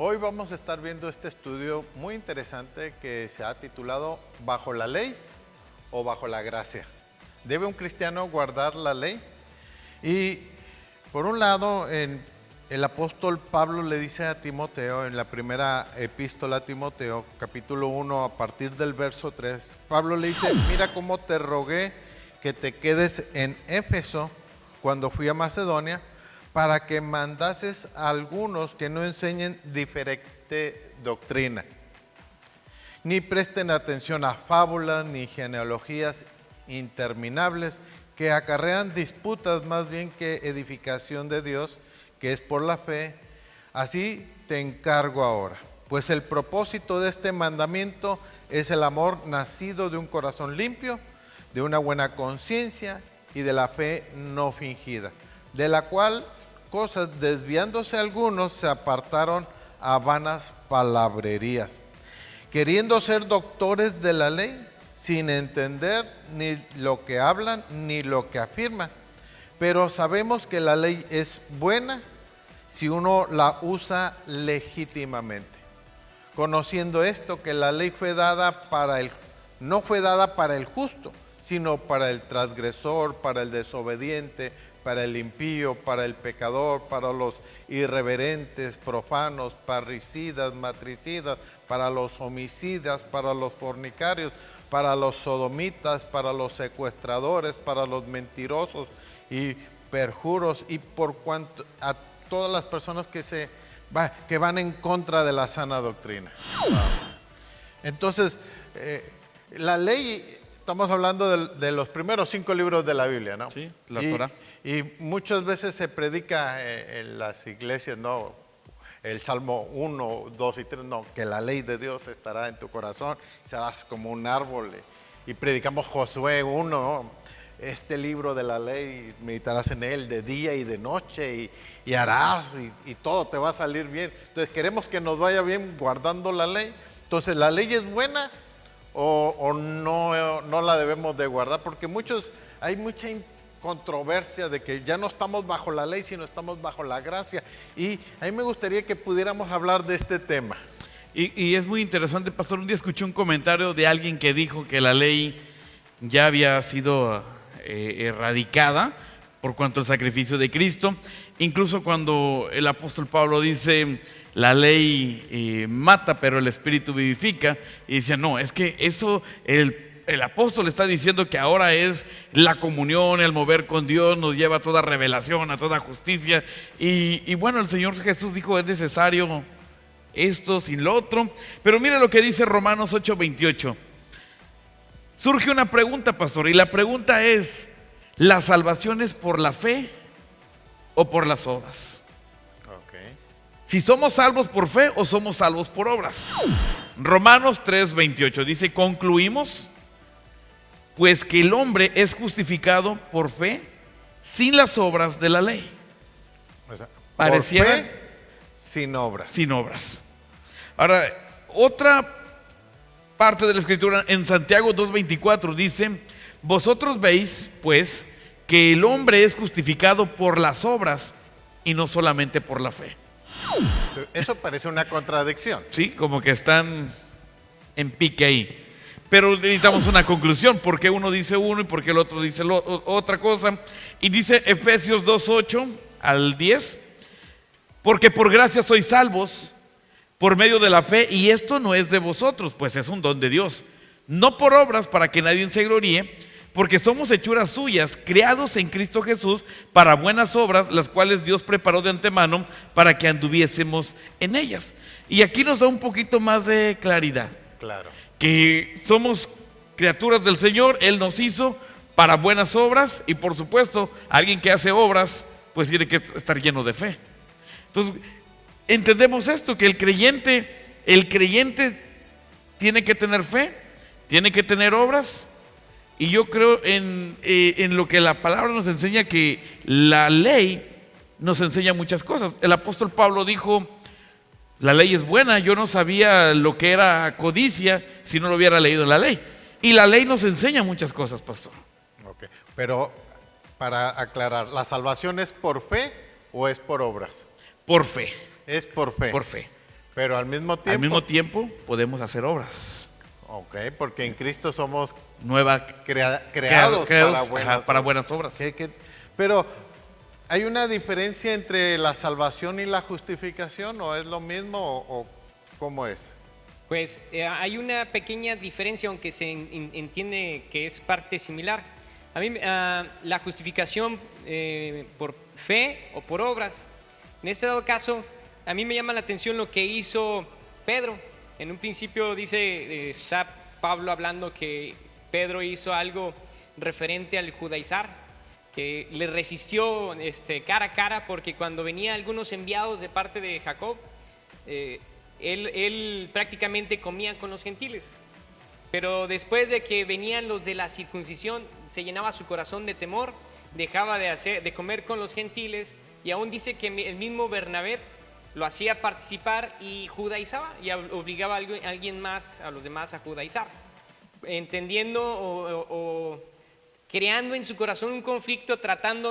Hoy vamos a estar viendo este estudio muy interesante que se ha titulado ¿Bajo la ley o bajo la gracia? ¿Debe un cristiano guardar la ley? Y por un lado, el apóstol Pablo le dice a Timoteo, en la primera epístola a Timoteo, capítulo 1, a partir del verso 3, Pablo le dice: mira cómo te rogué que te quedes en Éfeso cuando fui a Macedonia, para que mandases a algunos que no enseñen diferente doctrina, ni presten atención a fábulas ni genealogías interminables que acarrean disputas más bien que edificación de Dios, que es por la fe. Así te encargo ahora, pues el propósito de este mandamiento es el amor nacido de un corazón limpio, de una buena conciencia y de la fe no fingida, de la cual cosas, desviándose algunos, se apartaron a vanas palabrerías, queriendo ser doctores de la ley, sin entender ni lo que hablan ni lo que afirman. Pero sabemos que la ley es buena si uno la usa legítimamente, conociendo esto, que la ley fue dada no fue dada para el justo, sino para el transgresor, para el desobediente, para el impío, para el pecador, para los irreverentes, profanos, parricidas, matricidas, para los homicidas, para los fornicarios, para los sodomitas, para los secuestradores, para los mentirosos y perjuros, y por cuanto a todas las personas que van en contra de la sana doctrina. Entonces, la ley, estamos hablando de los primeros 5 libros de la Biblia, ¿no? Sí, la Torá. Y muchas veces se predica en las iglesias, ¿no? El Salmo 1, 2 y 3, no, que la ley de Dios estará en tu corazón, serás como un árbol. Y predicamos Josué 1, ¿no? Este libro de la ley, meditarás en él de día y de noche y harás y todo te va a salir bien. Entonces queremos que nos vaya bien guardando la ley. Entonces, ¿la ley es buena o no la debemos de guardar? Porque hay mucha controversia de que ya no estamos bajo la ley, sino estamos bajo la gracia. Y a mí me gustaría que pudiéramos hablar de este tema. Y es muy interesante, pastor. Un día escuché un comentario de alguien que dijo que la ley ya había sido erradicada por cuanto al sacrificio de Cristo. Incluso cuando el apóstol Pablo dice: la ley mata, pero el Espíritu vivifica, y dice: no, es que eso el apóstol está diciendo que ahora es la comunión, el mover con Dios, nos lleva a toda revelación, a toda justicia. Y bueno, el Señor Jesús dijo: es necesario esto sin lo otro. Pero mira lo que dice Romanos 8:28. Surge una pregunta, pastor, y la pregunta es: ¿la salvación es por la fe o por las obras? Okay. Si somos salvos por fe o somos salvos por obras. Romanos 3:28 dice: concluimos pues que el hombre es justificado por fe sin las obras de la ley. O sea, Pareciera por fe, sin obras. sin obras. Ahora, otra parte de la escritura en Santiago 2:24 dice: vosotros veis pues que el hombre es justificado por las obras y no solamente por la fe. Eso parece una contradicción. Sí, como que están en pique ahí. Pero necesitamos una conclusión: ¿por qué uno dice uno y por qué el otro dice otra cosa? Y dice Efesios 2:8 al 10: porque por gracia sois salvos por medio de la fe, y esto no es de vosotros, pues es un don de Dios, no por obras, para que nadie se gloríe, porque somos hechuras suyas, creados en Cristo Jesús para buenas obras, las cuales Dios preparó de antemano para que anduviésemos en ellas. Y aquí nos da un poquito más de claridad. Claro. Que somos criaturas del Señor, Él nos hizo para buenas obras, y por supuesto, alguien que hace obras, pues tiene que estar lleno de fe. Entonces, entendemos esto, que el creyente tiene que tener fe, tiene que tener obras. Y yo creo en lo que la palabra nos enseña, que la ley nos enseña muchas cosas. El apóstol Pablo dijo: la ley es buena. Yo no sabía lo que era codicia si no lo hubiera leído en la ley. Y la ley nos enseña muchas cosas, pastor. Okay. Pero para aclarar, ¿la salvación es por fe o es por obras? Por fe. Es por fe. Por fe. Pero al mismo Al mismo tiempo, tiempo podemos hacer obras. ok, porque en Cristo somos Nueva, creados para buenas para obras. buenas obras. Pero, ¿hay una diferencia entre la salvación y la justificación? ¿O es lo mismo o cómo es? Pues hay una pequeña diferencia, aunque se entiende que es parte similar. A mí la justificación por fe o por obras, en este dado caso, a mí me llama la atención lo que hizo Pedro. En un principio dice, está Pablo hablando que Pedro hizo algo referente al judaizar, que le resistió cara a cara, porque cuando venían algunos enviados de parte de Jacob, él prácticamente comía con los gentiles. Pero después de que venían los de la circuncisión, se llenaba su corazón de temor, dejaba de comer con los gentiles, y aún dice que el mismo Bernabé lo hacía participar y judaizaba y obligaba a alguien más, a los demás, a judaizar, entendiendo o creando en su corazón un conflicto, tratando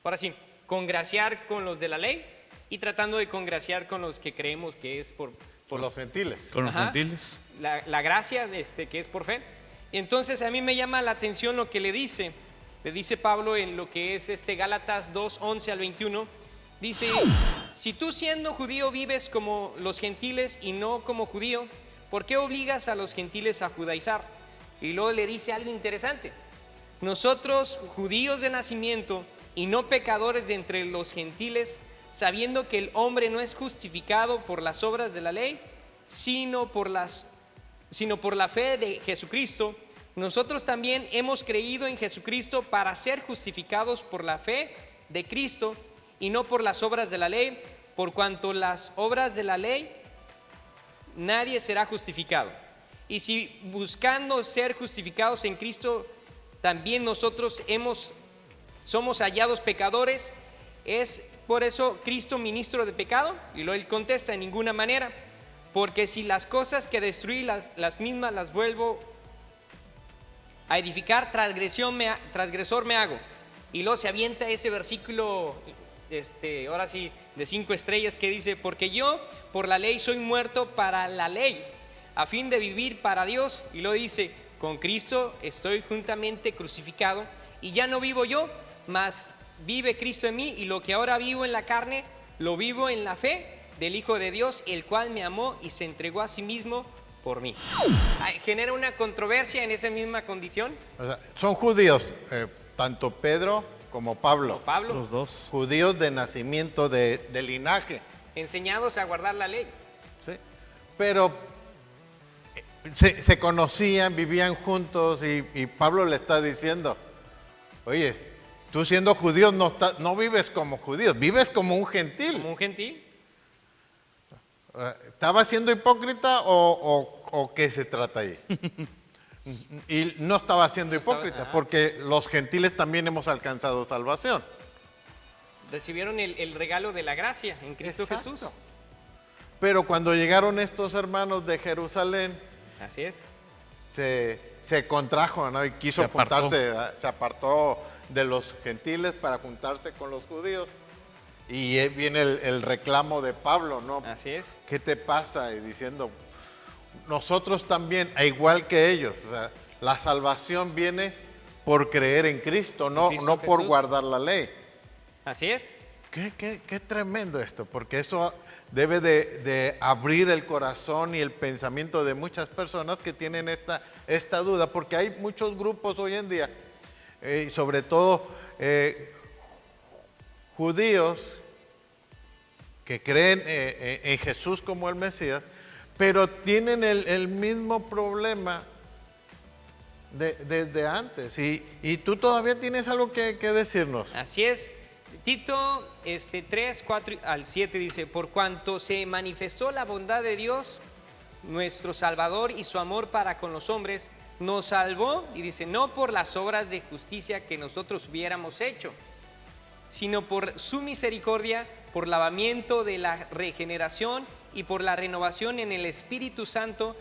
ahora sí, congraciar con los de la ley y tratando de congraciar con los que creemos que es por los gentiles. Con los Ajá. gentiles. la gracia que es por fe. Entonces a mí me llama la atención lo que le dice Pablo en lo que es Gálatas 2, 11 al 21. Dice, si tú siendo judío vives como los gentiles y no como judío, ¿por qué obligas a los gentiles a judaizar? Y luego le dice algo interesante. Nosotros, judíos de nacimiento y no pecadores de entre los gentiles, sabiendo que el hombre no es justificado por las obras de la ley, sino por la fe de Jesucristo, nosotros también hemos creído en Jesucristo para ser justificados por la fe de Cristo y no por las obras de la ley, por cuanto las obras de la ley nadie será justificado. Y si buscando ser justificados en Cristo, también nosotros somos hallados pecadores, ¿es por eso Cristo ministro de pecado? Y luego él contesta, en ninguna manera, porque si las cosas que destruí las mismas las vuelvo a edificar, transgresor me hago. Y luego se avienta ese versículo, ahora sí, de 5 estrellas, que dice, porque yo por la ley soy muerto para la ley, a fin de vivir para Dios. Y luego dice, con Cristo estoy juntamente crucificado, y ya no vivo yo, mas vive Cristo en mí, y lo que ahora vivo en la carne, lo vivo en la fe del Hijo de Dios, el cual me amó y se entregó a sí mismo por mí. Genera una controversia en esa misma condición. O sea, son judíos, tanto Pedro como Pablo. Los dos. Judíos de nacimiento, de linaje. Enseñados a guardar la ley. ¿Sí? Pero se conocían, vivían juntos y Pablo le está diciendo, oye, tú siendo judío no vives como judío, vives como un gentil. Como un gentil. ¿Estaba siendo hipócrita o qué se trata ahí? Y no estaba siendo hipócrita, porque los gentiles también hemos alcanzado salvación. Recibieron el regalo de la gracia en Cristo Exacto. Jesús. Pero cuando llegaron estos hermanos de Jerusalén, Así es. se contrajo, ¿no? Y quiso Se apartó. juntarse, se apartó de los gentiles para juntarse con los judíos. Y viene el reclamo de Pablo, ¿no? Así es. ¿Qué te pasa? Y diciendo, nosotros también, igual que ellos, o sea, la salvación viene por creer en Cristo, no por Jesús. guardar la ley. Así es. Qué tremendo esto, porque eso debe de abrir el corazón y el pensamiento de muchas personas que tienen esta duda, porque hay muchos grupos hoy en día, y sobre todo judíos que creen en Jesús como el Mesías, pero tienen el mismo problema desde antes. Y tú todavía tienes algo que decirnos. Así es. Tito 3, 4 al 7 dice, por cuanto se manifestó la bondad de Dios, nuestro Salvador, y su amor para con los hombres, nos salvó, y dice, no por las obras de justicia que nosotros hubiéramos hecho, sino por su misericordia, por lavamiento de la regeneración y por la renovación en el Espíritu Santo,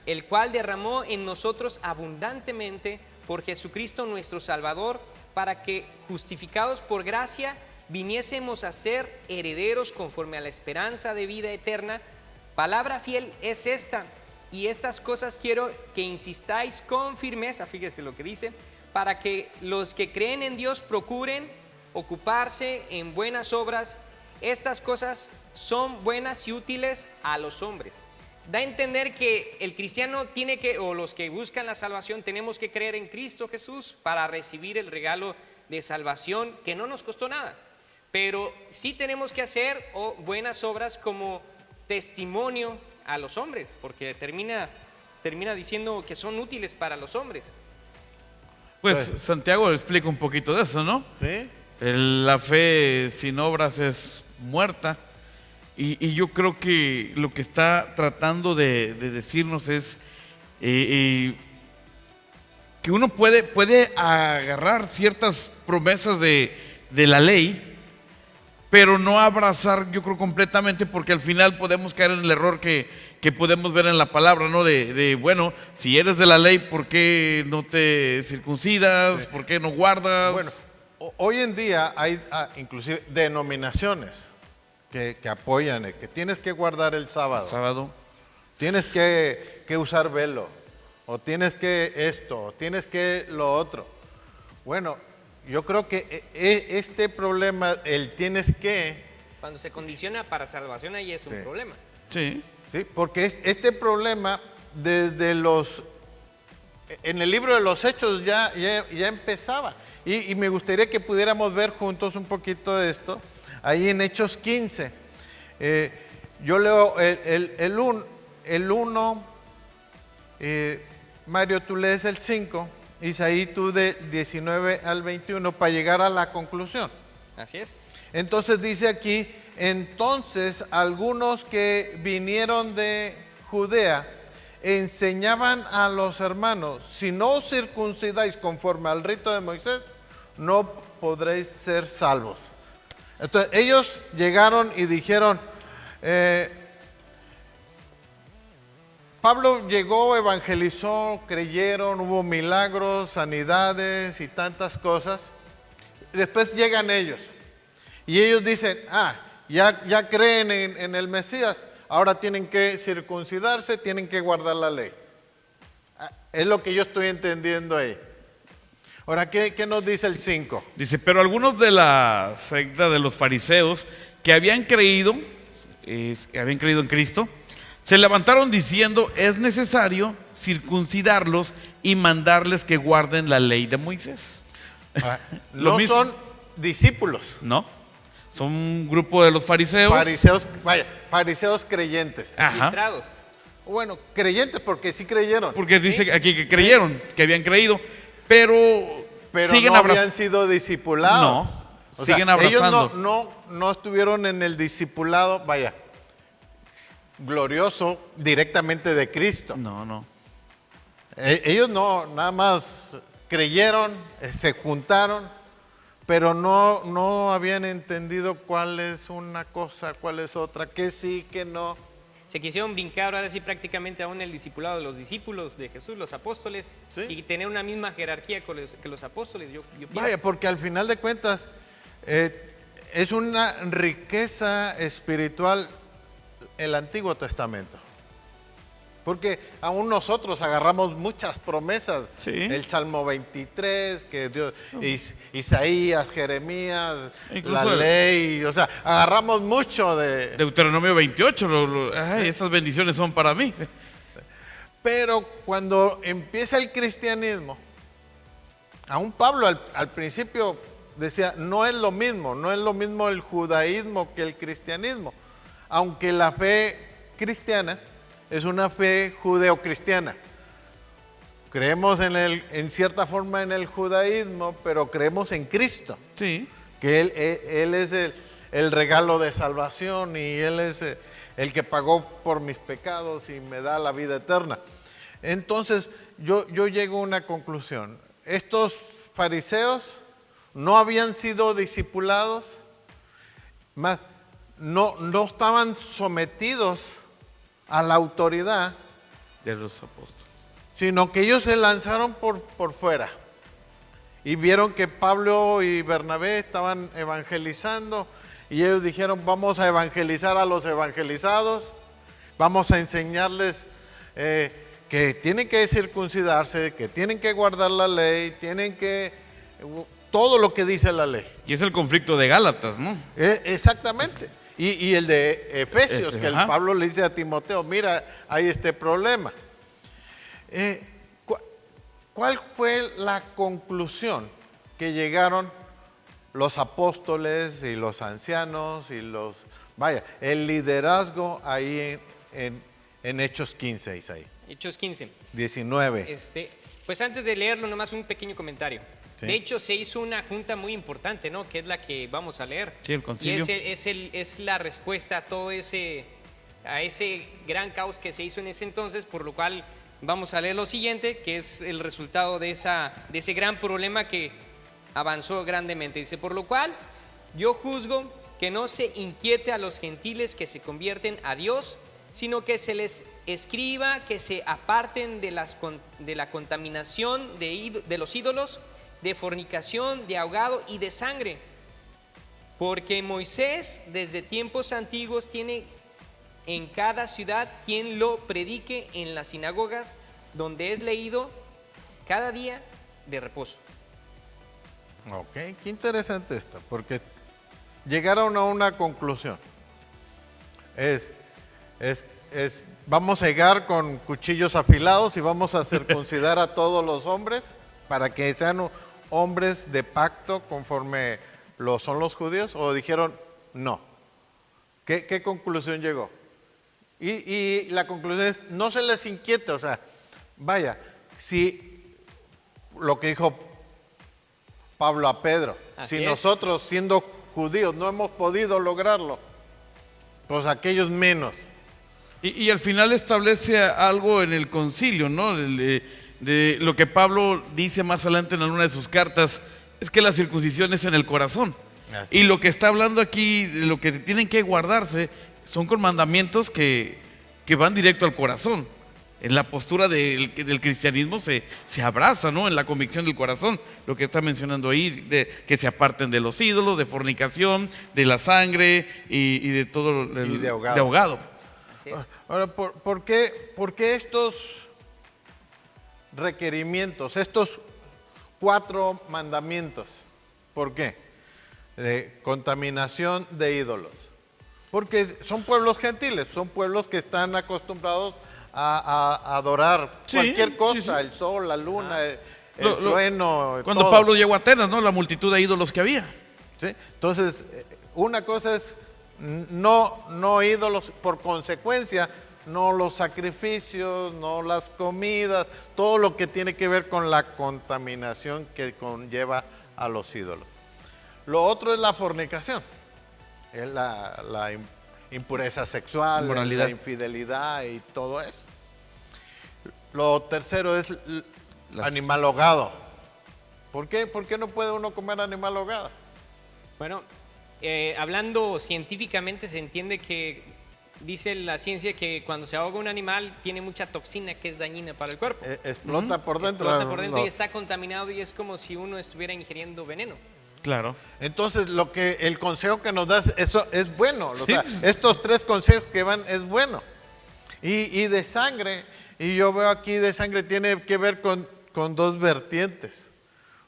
el cual derramó en nosotros abundantemente por Jesucristo nuestro Salvador, para que, justificados por gracia, viniésemos a ser herederos conforme a la esperanza de vida eterna. Palabra fiel es esta, y estas cosas quiero que insistáis con firmeza, fíjese lo que dice, para que los que creen en Dios procuren ocuparse en buenas obras. Estas cosas son buenas y útiles a los hombres. Da a entender que el cristiano tiene que, o los que buscan la salvación, tenemos que creer en Cristo Jesús para recibir el regalo de salvación que no nos costó nada. Pero sí tenemos que hacer buenas obras como testimonio a los hombres, porque termina diciendo que son útiles para los hombres. Pues Santiago explica un poquito de eso, ¿no? ¿Sí? La fe sin obras es muerta. Y yo creo que lo que está tratando de decirnos es que uno puede agarrar ciertas promesas de la ley, pero no abrazar, yo creo, completamente, porque al final podemos caer en el error que podemos ver en la palabra, ¿no? Bueno, si eres de la ley, ¿por qué no te circuncidas? Sí. ¿Por qué no guardas? Bueno, hoy en día hay inclusive denominaciones que apoyan, que tienes que guardar el sábado, tienes que usar velo, o tienes que esto, o tienes que lo otro. Bueno, yo creo que este problema, el tienes que... Cuando se condiciona para salvación, ahí es un problema. Sí. Sí, porque este problema desde en el libro de los Hechos ya empezaba. Y me gustaría que pudiéramos ver juntos un poquito de esto. Ahí en Hechos 15, yo leo el 1, Mario, tú lees el 5, Isaí, tú de 19 al 21, para llegar a la conclusión. Así es. Entonces dice aquí, entonces algunos que vinieron de Judea enseñaban a los hermanos, si no os circuncidáis conforme al rito de Moisés, no podréis ser salvos. Entonces ellos llegaron y dijeron, Pablo llegó, evangelizó, creyeron, hubo milagros, sanidades y tantas cosas. Después llegan ellos y ellos dicen, ya creen en el Mesías, ahora tienen que circuncidarse, tienen que guardar la ley. Es lo que yo estoy entendiendo ahí. Ahora, ¿qué nos dice el 5? Dice, pero algunos de la secta de los fariseos que habían creído en Cristo, se levantaron diciendo, es necesario circuncidarlos y mandarles que guarden la ley de Moisés. No son discípulos. No, son un grupo de los fariseos. Fariseos creyentes. Filtrados. Bueno, creyentes porque sí creyeron. Porque dice aquí que creyeron, que habían creído, pero siguen no habían sido discipulados. No, siguen abrazando. Ellos no estuvieron en el discipulado, glorioso directamente de Cristo. No. Ellos nada más creyeron, se juntaron, pero no habían entendido cuál es una cosa, cuál es otra, que sí, que no. Se quisieron brincar, ahora sí, prácticamente aún el discipulado de los discípulos de Jesús, los apóstoles, ¿sí? Y tener una misma jerarquía que los apóstoles. Yo porque al final de cuentas es una riqueza espiritual el Antiguo Testamento. Porque aún nosotros agarramos muchas promesas. Sí. El Salmo 23, que Dios, Isaías, Jeremías, incluso la ley, o sea, agarramos mucho de... Deuteronomio 28, estas bendiciones son para mí. Pero cuando empieza el cristianismo, aún Pablo al principio decía, no es lo mismo el judaísmo que el cristianismo, aunque la fe cristiana es una fe judeocristiana. Creemos en cierta forma en el judaísmo, pero creemos en Cristo. Sí. Que Él es el regalo de salvación y Él es el que pagó por mis pecados y me da la vida eterna. Entonces yo llego a una conclusión. Estos fariseos no habían sido discipulados, más no estaban sometidos a la autoridad de los apóstoles, sino que ellos se lanzaron por fuera y vieron que Pablo y Bernabé estaban evangelizando y ellos dijeron, vamos a evangelizar a los evangelizados, vamos a enseñarles que tienen que circuncidarse, que tienen que guardar la ley, tienen que... todo lo que dice la ley. Y es el conflicto de Gálatas, ¿no? Exactamente. Y el de Efesios, que el ajá. Pablo le dice a Timoteo, mira, hay este problema. ¿Cuál fue la conclusión que llegaron los apóstoles y los ancianos y el liderazgo ahí en Hechos 15, Isaí? Hechos 15. 19. Pues antes de leerlo, nomás un pequeño comentario. Sí. De hecho, se hizo una junta muy importante, ¿no? Que es la que vamos a leer. Sí, el concilio. Y es la respuesta a todo ese gran caos que se hizo en ese entonces, por lo cual vamos a leer lo siguiente, que es el resultado de ese gran problema que avanzó grandemente. Dice, por lo cual yo juzgo que no se inquiete a los gentiles que se convierten a Dios, sino que se les escriba que se aparten de la contaminación de los ídolos, de fornicación, de ahogado y de sangre. Porque Moisés desde tiempos antiguos tiene en cada ciudad quien lo predique en las sinagogas, donde es leído cada día de reposo. Ok, qué interesante esto, porque llegaron a una conclusión. Vamos a llegar con cuchillos afilados y vamos a circuncidar a todos los hombres para que sean hombres de pacto conforme lo son los judíos, o dijeron no. ¿Qué conclusión llegó? Y la conclusión es, no se les inquiete, o sea, vaya, si lo que dijo Pablo a Pedro, Así si es. nosotros siendo judíos no hemos podido lograrlo, pues aquellos menos. Y al final establece algo en el concilio, ¿no? De lo que Pablo dice más adelante en alguna de sus cartas, es que la circuncisión es en el corazón. Así. Y lo que está hablando aquí, de lo que tienen que guardarse, son con mandamientos que van directo al corazón. En la postura del cristianismo se abraza, ¿no? En la convicción del corazón, lo que está mencionando ahí, de que se aparten de los ídolos, de fornicación, de la sangre y de todo Y de ahogado. de ahogado. Así es. Ahora, ¿por qué estos requerimientos, estos 4 mandamientos? ¿Por qué? De contaminación de ídolos. Porque son pueblos gentiles, son pueblos que están acostumbrados a adorar Sí, cualquier cosa, sí, sí. el sol, la luna, el trueno, Cuando todo. Pablo llegó a Atenas, ¿no? La multitud de ídolos que había. ¿Sí? Entonces, una cosa es no ídolos, por consecuencia, no los sacrificios, no las comidas, todo lo que tiene que ver con la contaminación que conlleva a los ídolos. Lo otro es la fornicación, es la impureza sexual, Inmoralidad. la infidelidad y todo eso. Lo tercero es animal ahogado. ¿Por qué? ¿Por qué no puede uno comer animal ahogado? Bueno, hablando científicamente se entiende que dice la ciencia que cuando se ahoga un animal tiene mucha toxina que es dañina para el cuerpo. Explota por dentro. Explota por dentro No. y está contaminado y es como si uno estuviera ingiriendo veneno. Claro. Entonces, el consejo que nos das, eso es bueno. Sí. O sea, estos 3 consejos que van es bueno. Y de sangre, y yo veo aquí de sangre, tiene que ver con 2 vertientes.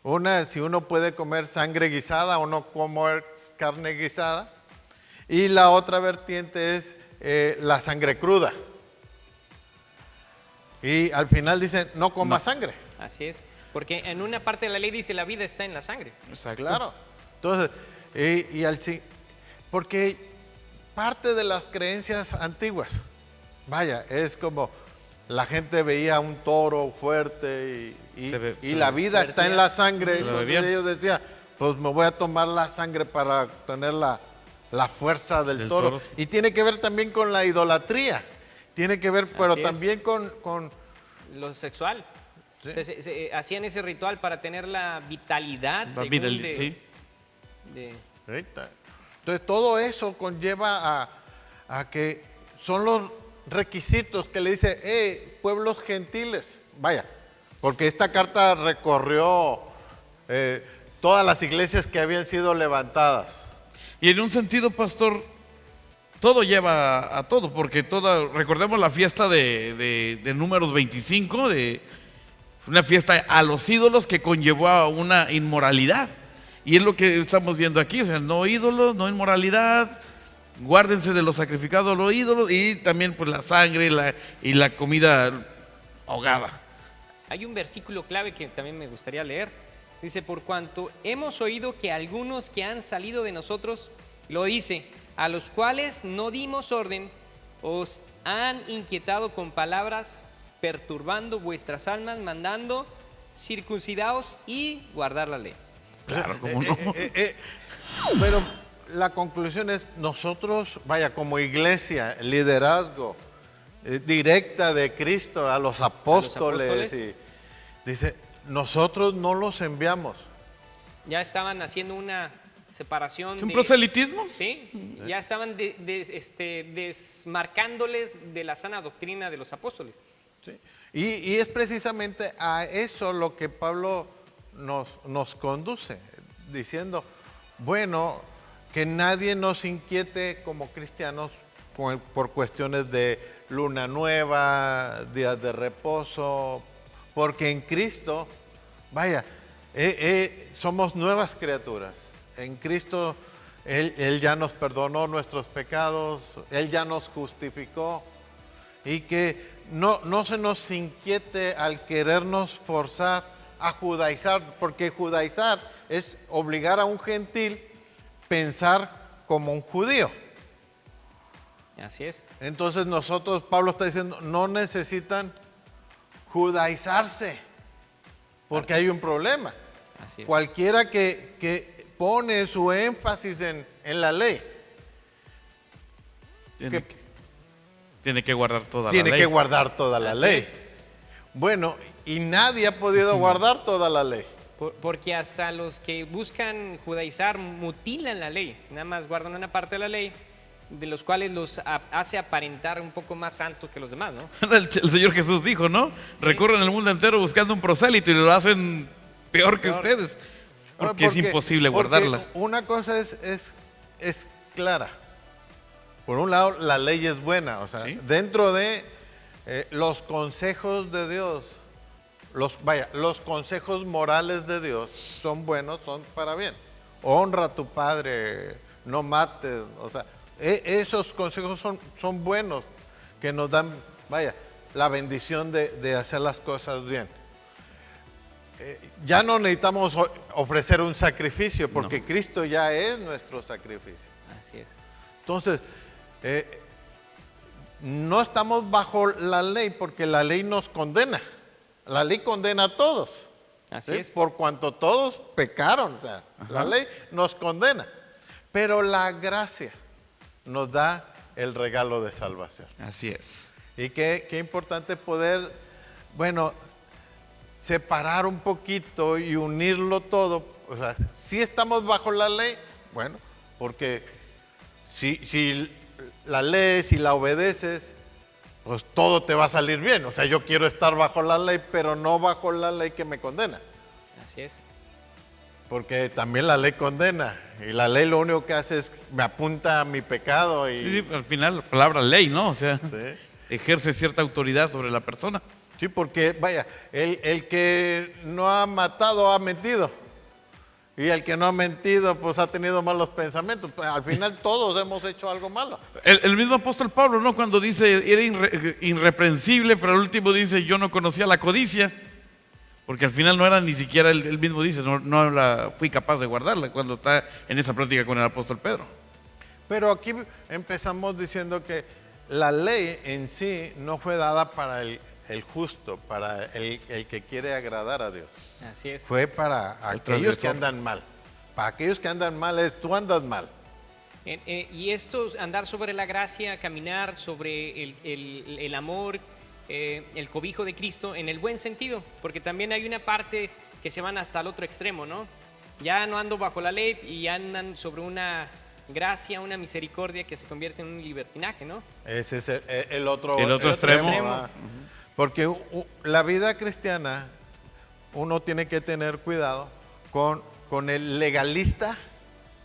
Una, si uno puede comer sangre guisada o no comer carne guisada. Y la otra vertiente es la sangre cruda. Y al final dicen, no coma sangre. Así es, porque en una parte de la ley dice la vida está en la sangre. Exacto. Claro. Entonces, porque parte de las creencias antiguas, vaya, es como la gente veía un toro fuerte y la vida está en la sangre, Se lo entonces bebían. ellos decían, pues me voy a tomar la sangre para tener la fuerza del toro. toro. Y tiene que ver también con la idolatría, tiene que ver, pero Así es. también con Lo sexual. Sí. O sea, se hacían ese ritual para tener la vitalidad. La según vida, de- sí. de- Ahorita. Entonces todo eso conlleva a que son los requisitos que le dice, pueblos gentiles, vaya, porque esta carta recorrió todas las iglesias que habían sido levantadas. Y en un sentido, pastor, todo lleva a todo, porque recordemos la fiesta de Números 25, una fiesta a los ídolos que conllevó a una inmoralidad. Y es lo que estamos viendo aquí, o sea, no ídolos, no inmoralidad, guárdense de los sacrificados a los ídolos, y también pues la sangre y la comida ahogada. Hay un versículo clave que también me gustaría leer. Dice, por cuanto hemos oído que algunos que han salido de nosotros, lo dice, a los cuales no dimos orden, os han inquietado con palabras, perturbando vuestras almas, mandando circuncidaos y guardar la ley. Claro, ¿cómo no? Pero la conclusión es, nosotros, como iglesia, liderazgo directa de Cristo a los apóstoles, y dice, nosotros no los enviamos. Ya estaban haciendo una separación. ¿Un proselitismo? Sí, ya estaban desmarcándoles de la sana doctrina de los apóstoles. Sí. Y es precisamente a eso lo que Pablo nos conduce, diciendo, bueno, que nadie nos inquiete como cristianos por cuestiones de luna nueva, días de reposo, porque en Cristo, somos nuevas criaturas. En Cristo Él ya nos perdonó nuestros pecados, Él ya nos justificó, y que no se nos inquiete al querernos forzar a judaizar, porque judaizar es obligar a un gentil a pensar como un judío. Así es. Entonces Pablo está diciendo, no necesitan judaizarse, porque hay un problema. Así es. Cualquiera que pone su énfasis en la ley, tiene que guardar toda la ley. Tiene que guardar toda la ley. Es. Bueno, y nadie ha podido guardar toda la ley. Porque hasta los que buscan judaizar mutilan la ley, nada más guardan una parte de la ley, de los cuales los hace aparentar un poco más santos que los demás, ¿no? El Señor Jesús dijo, ¿no? Sí. Recorren el mundo entero buscando un prosélito y lo hacen peor que ustedes, porque es imposible guardarla. Una cosa es clara. Por un lado, la ley es buena, o sea, ¿sí? Dentro de los consejos de Dios, los consejos morales de Dios son buenos, son para bien. Honra a tu padre, no mates, o sea, esos consejos son buenos, que nos dan, la bendición de hacer las cosas bien. Ya no necesitamos ofrecer un sacrificio, porque no. Cristo ya es nuestro sacrificio. Así es. Entonces, no estamos bajo la ley, porque la ley nos condena. La ley condena a todos. Así es. Por cuanto todos pecaron, o sea, la ley nos condena. Pero la gracia nos da el regalo de salvación. Así es. Y qué importante poder, separar un poquito y unirlo todo. O sea, si estamos bajo la ley, porque si la lees, si la obedeces, pues todo te va a salir bien. O sea, yo quiero estar bajo la ley, pero no bajo la ley que me condena. Así es. Porque también la ley condena, y la ley lo único que hace es me apunta a mi pecado. Sí, al final la palabra ley, ¿no? O sea, sí, ejerce cierta autoridad sobre la persona. Sí, porque el que no ha matado ha mentido, y el que no ha mentido pues ha tenido malos pensamientos. Pues, al final todos hemos hecho algo malo. El mismo apóstol Pablo, ¿no? Cuando dice era irreprensible, pero al último dice yo no conocía la codicia. Porque al final no era ni siquiera, él mismo dice, no fui capaz de guardarla, cuando está en esa plática con el apóstol Pedro. Pero aquí empezamos diciendo que la ley en sí no fue dada para el justo, para el que quiere agradar a Dios. Así es. Fue para aquellos que andan mal. Para aquellos que andan mal tú andas mal. Y esto, andar sobre la gracia, caminar sobre el amor, el cobijo de Cristo en el buen sentido, porque también hay una parte que se van hasta el otro extremo, ¿no? Ya no ando bajo la ley y andan sobre una gracia, una misericordia que se convierte en un libertinaje, ¿no? Ese es el otro extremo. Porque la vida cristiana, uno tiene que tener cuidado, con el legalista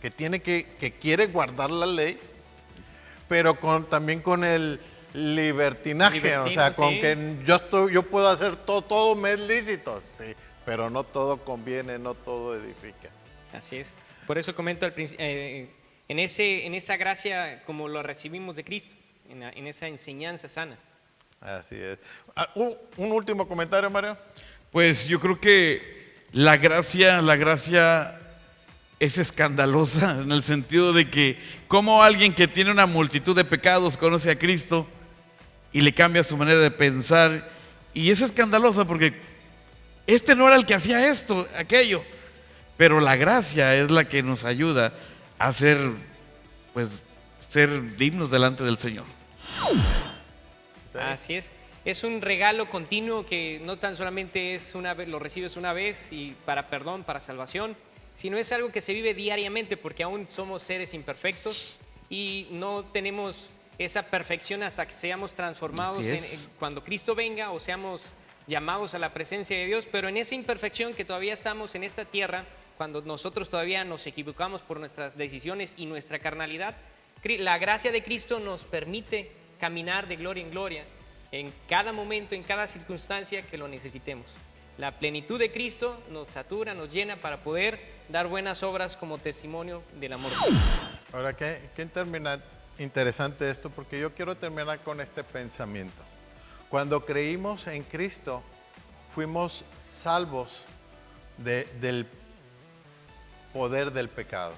que quiere guardar la ley, pero también con el libertinaje, o sea, con sí. que yo puedo hacer todo me es lícito, sí, pero no todo conviene, no todo edifica. Así es. Por eso comento en esa gracia como lo recibimos de Cristo, en esa enseñanza sana. Así es. Un último comentario, Mario. Pues yo creo que la gracia es escandalosa en el sentido de que como alguien que tiene una multitud de pecados conoce a Cristo y le cambia su manera de pensar, y es escandalosa porque este no era el que hacía esto, aquello, pero la gracia es la que nos ayuda a ser dignos delante del Señor. Sí. Así es. Es un regalo continuo que no tan solamente es una vez, lo recibes una vez y para perdón, para salvación, sino es algo que se vive diariamente porque aún somos seres imperfectos y no tenemos esa perfección hasta que seamos transformados cuando Cristo venga o seamos llamados a la presencia de Dios, pero en esa imperfección que todavía estamos en esta tierra, cuando nosotros todavía nos equivocamos por nuestras decisiones y nuestra carnalidad, la gracia de Cristo nos permite caminar de gloria en gloria en cada momento, en cada circunstancia que lo necesitemos. La plenitud de Cristo nos satura, nos llena para poder dar buenas obras como testimonio del amor. Ahora, qué interesante esto, porque yo quiero terminar con este pensamiento. Cuando creímos en Cristo, fuimos salvos del poder del pecado.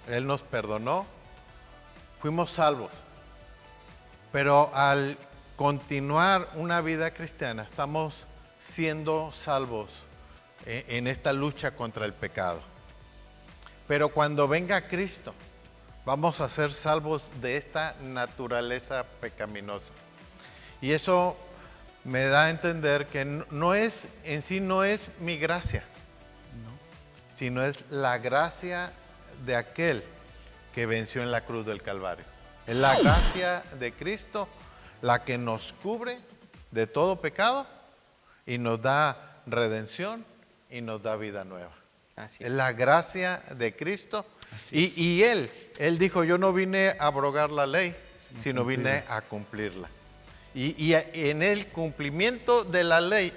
Él nos perdonó, fuimos salvos. Pero al continuar una vida cristiana, estamos siendo salvos en esta lucha contra el pecado. Pero cuando venga Cristo, vamos a ser salvos de esta naturaleza pecaminosa. Y eso me da a entender que no es mi gracia, sino es la gracia de aquel que venció en la cruz del Calvario. Es la gracia de Cristo la que nos cubre de todo pecado y nos da redención y nos da vida nueva. Así Es es. la gracia de Cristo. Y Él dijo, yo no vine a abrogar la ley, sino vine a cumplirla. Y en el cumplimiento de la ley,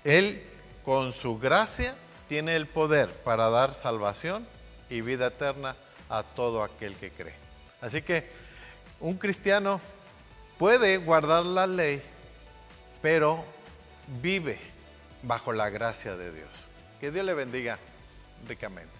Él con su gracia tiene el poder para dar salvación y vida eterna a todo aquel que cree. Así que un cristiano puede guardar la ley, pero vive bajo la gracia de Dios. Que Dios le bendiga ricamente.